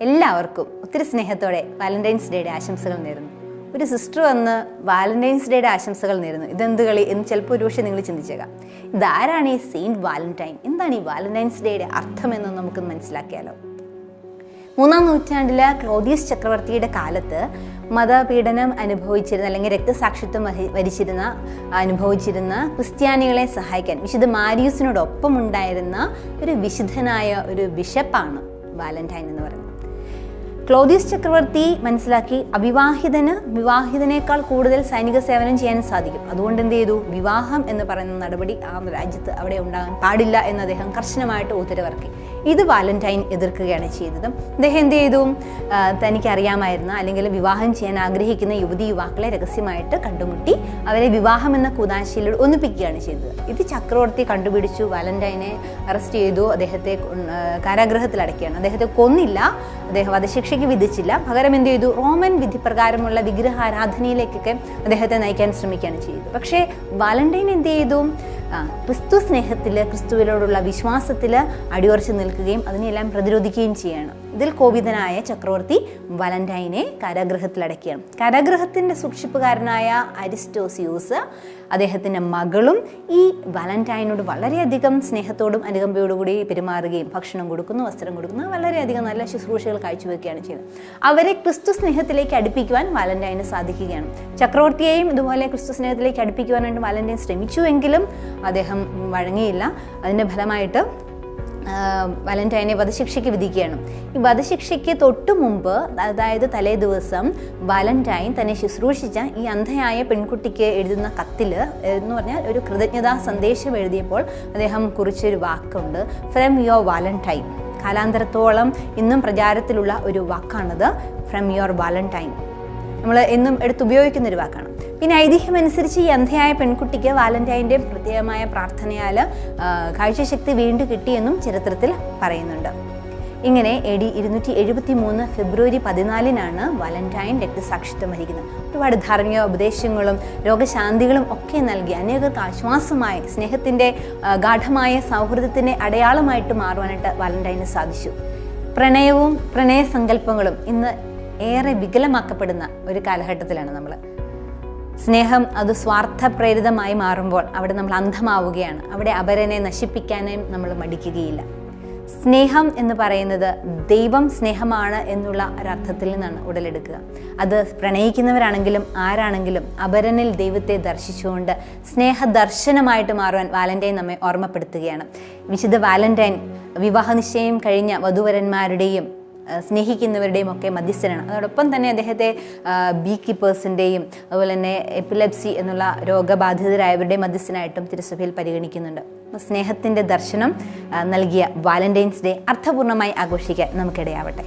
എല്ലാവർക്കും ഒത്തിരി സ്നേഹത്തോടെ വാലന്റൈൻസ് ഡേയുടെ ആശംസകൾ നേരുന്നു. ഒരു സിസ്റ്റർ വന്ന് വാലന്റൈൻസ് ഡേയുടെ ആശംസകൾ നേരുന്നു. ഇതെന്ത് കളി എന്ന് ചിലപ്പോൾ ഒരുപക്ഷെ നിങ്ങൾ ചിന്തിച്ചേക്കാം. ഇതാരാണ് ഈ സെയിൻറ്റ് വാലന്റൈൻ? എന്താണ് ഈ വാലന്റൈൻസ് ഡേയുടെ അർത്ഥമെന്ന് നമുക്ക് മനസ്സിലാക്കിയാലോ. 3-ാം നൂറ്റാണ്ടിലെ ക്ലോഡിയസ് ചക്രവർത്തിയുടെ കാലത്ത് മതപീഡനം അനുഭവിച്ചിരുന്ന അല്ലെങ്കിൽ രക്തസാക്ഷിത്വം അനുഭവിച്ചിരുന്ന ക്രിസ്ത്യാനികളെ സഹായിക്കാൻ വിശുദ്ധ മാരിയൂസിനോടൊപ്പം ഉണ്ടായിരുന്ന ഒരു വിശുദ്ധനായ ഒരു ബിഷപ്പാണ് വാലന്റൈൻ എന്ന് പറയുന്നത്. ക്ലോഡിയസ് ചക്രവർത്തി മനസ്സിലാക്കി വിവാഹിതനേക്കാൾ കൂടുതൽ സൈനിക സേവനം ചെയ്യാൻ സാധിക്കും. അതുകൊണ്ട് എന്ത് ചെയ്തു? വിവാഹം എന്ന് പറയുന്ന നടപടി ആ രാജ്യത്ത് അവിടെ ഉണ്ടാകാൻ പാടില്ല എന്ന് അദ്ദേഹം കർശനമായിട്ട് ഉത്തരവിറക്കി. ഇത് വാലന്റൈൻ എതിർക്കുകയാണ് ചെയ്തത്. അദ്ദേഹം എന്ത് ചെയ്തു? തനിക്കറിയാമായിരുന്ന അല്ലെങ്കിൽ വിവാഹം ചെയ്യാൻ ആഗ്രഹിക്കുന്ന യുവതിയുവാക്കളെ രഹസ്യമായിട്ട് കണ്ടുമുട്ടി അവരെ വിവാഹം എന്ന കൂതാശയിലൂടെ ഒന്നിപ്പിക്കുകയാണ് ചെയ്തത്. ഇത് ചക്രവർത്തി കണ്ടുപിടിച്ചു. വാലന്റൈനെ അറസ്റ്റ് ചെയ്തു. അദ്ദേഹത്തെ കാരാഗൃഹത്തിൽ അടയ്ക്കുകയാണ്. അദ്ദേഹത്തെ കൊന്നില്ല, അദ്ദേഹം വധശിക്ഷയ്ക്ക് വിധിച്ചില്ല. പകരം എന്ത് ചെയ്തു? റോമൻ വിധിപ്രകാരമുള്ള വിഗ്രഹാരാധനയിലേക്കൊക്കെ അദ്ദേഹത്തെ നയിക്കാൻ ശ്രമിക്കുകയാണ് ചെയ്തത്. പക്ഷേ വാലന്റൈൻ എന്ത് ചെയ്തു? ക്രിസ്തു സ്നേഹത്തിൽ, ക്രിസ്തുവിനോടുള്ള വിശ്വാസത്തിൽ അടിയുറച്ച് നിൽക്കുകയും അതിനെല്ലാം പ്രതിരോധിക്കുകയും ചെയ്യുകയാണ്. ഇതിൽ കോപിതനായ ചക്രവർത്തി വാലന്റൈനെ കാരാഗൃഹത്തിൽ അടയ്ക്കുകയാണ്. കാരാഗൃഹത്തിൻ്റെ സൂക്ഷിപ്പുകാരനായ അരിസ്റ്റോസിയൂസ് അദ്ദേഹത്തിൻ്റെ മകളും ഈ വാലന്റൈനോട് വളരെയധികം സ്നേഹത്തോടും അനുകമ്പയോടുകൂടി പെരുമാറുകയും ഭക്ഷണം കൊടുക്കുന്നു, വസ്ത്രം കൊടുക്കുന്നു, വളരെയധികം നല്ല ശുശ്രൂഷകൾ കാഴ്ചവെക്കുകയാണ് ചെയ്യുന്നത്. അവരെ ക്രിസ്തു സ്നേഹത്തിലേക്ക് അടുപ്പിക്കുവാൻ വാലന്റൈന് സാധിക്കുകയാണ്. ചക്രവർത്തിയെയും ഇതുപോലെ ക്രിസ്തു സ്നേഹത്തിലേക്ക് അടുപ്പിക്കുവാനായിട്ട് വാലന്റൈൻ ശ്രമിച്ചുവെങ്കിലും അദ്ദേഹം വഴങ്ങിയില്ല. അതിൻ്റെ ഫലമായിട്ട് വാലന്റൈനെ വധശിക്ഷയ്ക്ക് വിധിക്കുകയാണ്. ഈ വധശിക്ഷയ്ക്ക് തൊട്ടു മുമ്പ്, അതായത് തലേ ദിവസം, വാലന്റൈൻ തന്നെ ശുശ്രൂഷിച്ച ഈ അന്ധയായ പെൺകുട്ടിക്ക് എഴുതുന്ന കത്തിൽ എന്ന് പറഞ്ഞാൽ ഒരു കൃതജ്ഞതാ സന്ദേശം എഴുതിയപ്പോൾ അദ്ദേഹം കുറിച്ചൊരു വാക്കുണ്ട്, ഫ്രം യുവർ വാലന്റൈൻ. കാലാന്തരത്തോളം ഇന്നും പ്രചാരത്തിലുള്ള ഒരു വാക്കാണിത്, ഫ്രം യുവർ വാലന്റൈൻ. നമ്മൾ എന്നും എടുത്തുപയോഗിക്കുന്നൊരു വാക്കാണ്. പിന്നെ ഐതിഹ്യമനുസരിച്ച് ഈ അന്ധയായ പെൺകുട്ടിക്ക് വാലന്റൈൻ്റെ പ്രത്യേകമായ പ്രാർത്ഥനയാൽ കാഴ്ചശക്തി വീണ്ടും കിട്ടിയെന്നും ചരിത്രത്തിൽ പറയുന്നുണ്ട്. ഇങ്ങനെ AD 273 ഫെബ്രുവരി 14-നാണ് വാലന്റൈൻ രക്തസാക്ഷിത്വം വഹിക്കുന്നത്. ഒരുപാട് ധാർമ്മിക ഉപദേശങ്ങളും രോഗശാന്തികളും ഒക്കെ നൽകി അനേകർക്ക് ആശ്വാസമായി സ്നേഹത്തിൻ്റെ ഗാഠമായ സൗഹൃദത്തിൻ്റെ അടയാളമായിട്ട് മാറുവാനായിട്ട് വാലന്റൈന് സാധിച്ചു. പ്രണയവും പ്രണയസങ്കല്പങ്ങളും ഇന്ന് ഏറെ വികലമാക്കപ്പെടുന്ന ഒരു കാലഘട്ടത്തിലാണ് നമ്മൾ. സ്നേഹം അത് സ്വാർത്ഥപ്രേരിതമായി മാറുമ്പോൾ അവിടെ നമ്മൾ അന്ധമാവുകയാണ്. അവിടെ അപരനെ നശിപ്പിക്കാനും നമ്മൾ മടിക്കുകയില്ല. സ്നേഹം എന്ന് പറയുന്നത് ദൈവം സ്നേഹമാണ് എന്നുള്ള ഒരർത്ഥത്തിൽ നിന്നാണ് ഉടലെടുക്കുക. അത് പ്രണയിക്കുന്നവരാണെങ്കിലും ആരാണെങ്കിലും അപരനിൽ ദൈവത്തെ ദർശിച്ചുകൊണ്ട് സ്നേഹദർശനമായിട്ട് മാറുവാൻ വാലന്റൈൻ നമ്മെ ഓർമ്മപ്പെടുത്തുകയാണ്. വിശുദ്ധ വാലന്റൈൻ വിവാഹ നിശ്ചയം കഴിഞ്ഞ വധൂവരന്മാരുടെയും സ്നേഹിക്കുന്നവരുടെയും ഒക്കെ മധ്യസ്ഥനാണ്. അതോടൊപ്പം തന്നെ അദ്ദേഹത്തെ ബീ കീപ്പേഴ്സിൻ്റെയും അതുപോലെ തന്നെ എപ്പിലെപ്സി എന്നുള്ള രോഗബാധിതരായവരുടെയും മധ്യസ്ഥനായിട്ടും തിരുസഭയിൽ പരിഗണിക്കുന്നുണ്ട്. സ്നേഹത്തിൻ്റെ ദർശനം നൽകിയ വാലന്റൈൻസ് ഡേ അർത്ഥപൂർണ്ണമായി ആഘോഷിക്കാൻ നമുക്കിടയാവട്ടെ.